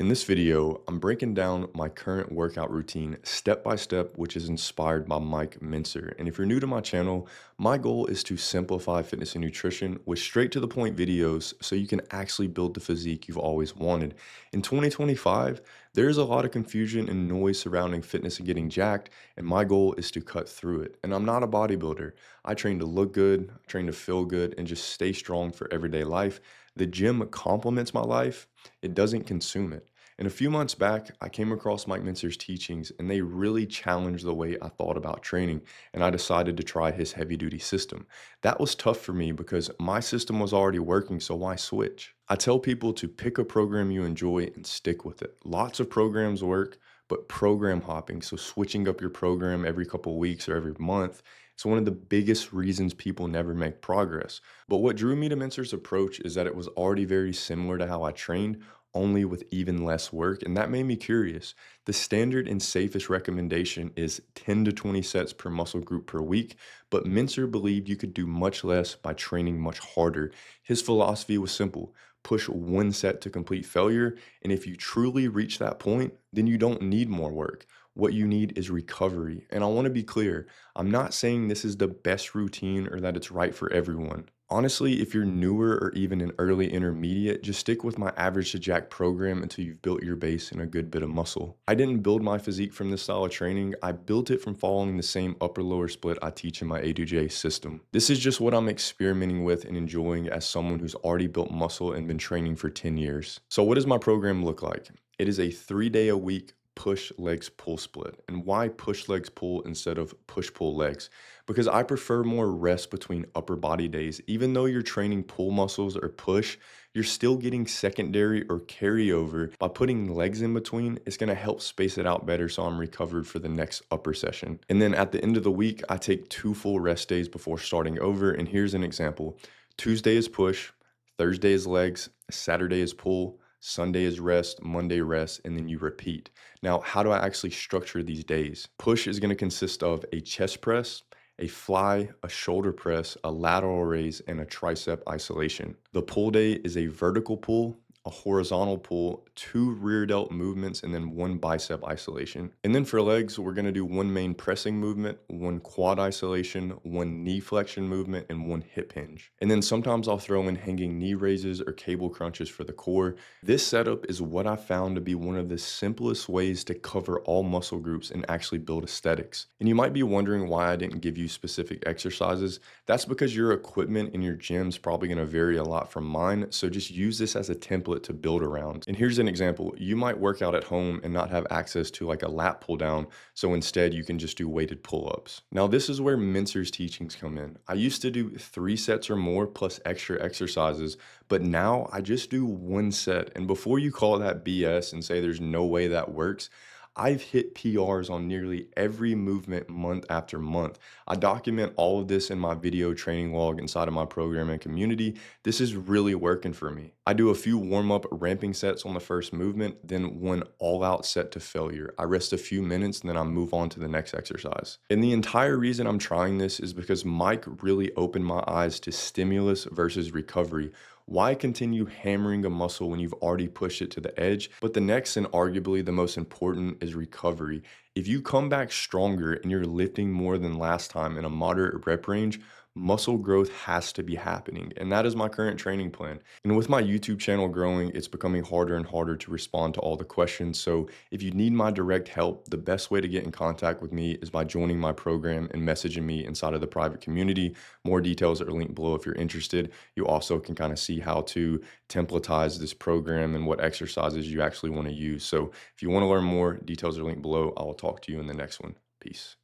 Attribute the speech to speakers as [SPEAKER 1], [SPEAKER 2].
[SPEAKER 1] In this video, I'm breaking down my current workout routine step by step, which is inspired by Mike Mentzer. And if you're new to my channel, my goal is to simplify fitness and nutrition with straight to the point videos so you can actually build the physique you've always wanted. In 2025, there's a lot of confusion and noise surrounding fitness and getting jacked, and my goal is to cut through it. And I'm not a bodybuilder. I train to look good, I train to feel good, and just stay strong for everyday life. The gym complements my life, it doesn't consume it. And a few months back, I came across Mike Mentzer's teachings, and they really challenged the way I thought about training. And I decided to try his heavy duty system. That was tough for me because my system was already working, so why switch? I tell people to pick a program you enjoy and stick with it. Lots of programs work, but program hopping, so switching up your program every couple weeks or every month, it's one of the biggest reasons people never make progress. But what drew me to Mentzer's approach is that it was already very similar to how I trained, only with even less work, and that made me curious. The standard and safest recommendation is 10 to 20 sets per muscle group per week, but Mentzer believed you could do much less by training much harder. His philosophy was simple: push one set to complete failure, and if you truly reach that point, then you don't need more work. What you need is recovery. And I want to be clear, I'm not saying this is the best routine or that it's right for everyone. Honestly, if you're newer or even an early intermediate, just stick with my average to jack program until you've built your base and a good bit of muscle. I didn't build my physique from this style of training. I built it from following the same upper lower split I teach in my A2J system. This is just what I'm experimenting with and enjoying as someone who's already built muscle and been training for 10 years. So what does my program look like? It is a 3 day a week push legs pull split. And why push legs pull instead of push pull legs? Because I prefer more rest between upper body days. Even though you're training pull muscles or push, you're still getting secondary or carryover. By putting legs in between, it's going to help space it out better so I'm recovered for the next upper session. And then at the end of the week, I take 2 full rest days before starting over. And here's an example: Tuesday is push, Thursday is legs, Saturday is pull, Sunday is rest, Monday rest, and then you repeat. Now, how do I actually structure these days? Push is going to consist of a chest press, a fly, a shoulder press, a lateral raise, and a tricep isolation. The pull day is a vertical pull, a horizontal pull, 2 rear delt movements, and then 1 bicep isolation. And then for legs, we're going to do 1 main pressing movement, 1 quad isolation, 1 knee flexion movement, and 1 hip hinge. And then sometimes I'll throw in hanging knee raises or cable crunches for the core. This setup is what I found to be one of the simplest ways to cover all muscle groups and actually build aesthetics. And you might be wondering why I didn't give you specific exercises. That's because your equipment in your gym's probably going to vary a lot from mine, so just use this as a template to build around. And here's an example: you might work out at home and not have access to like a lat pull down, so instead you can just do weighted pull-ups. Now this is where Mentzer's teachings come in. I used to do 3 sets or more plus extra exercises, but now I just do 1 set. And before you call that BS and say there's no way that works, I've hit PRs on nearly every movement month after month. I document all of this in my video training log inside of my program and community. This is really working for me. I do a few warm-up ramping sets on the first movement, then 1 all-out set to failure. I rest a few minutes and then I move on to the next exercise. And the entire reason I'm trying this is because Mike really opened my eyes to stimulus versus recovery. Why continue hammering a muscle when you've already pushed it to the edge? But the next and arguably the most important is recovery. If you come back stronger and you're lifting more than last time in a moderate rep range, muscle growth has to be happening. And that is my current training plan. And with my YouTube channel growing, it's becoming harder and harder to respond to all the questions. So if you need my direct help, the best way to get in contact with me is by joining my program and messaging me inside of the private community. More details are linked below if you're interested. You also can kind of see how to templatize this program and what exercises you actually want to use. So if you want to learn more, details are linked below. I will talk to you in the next one. Peace.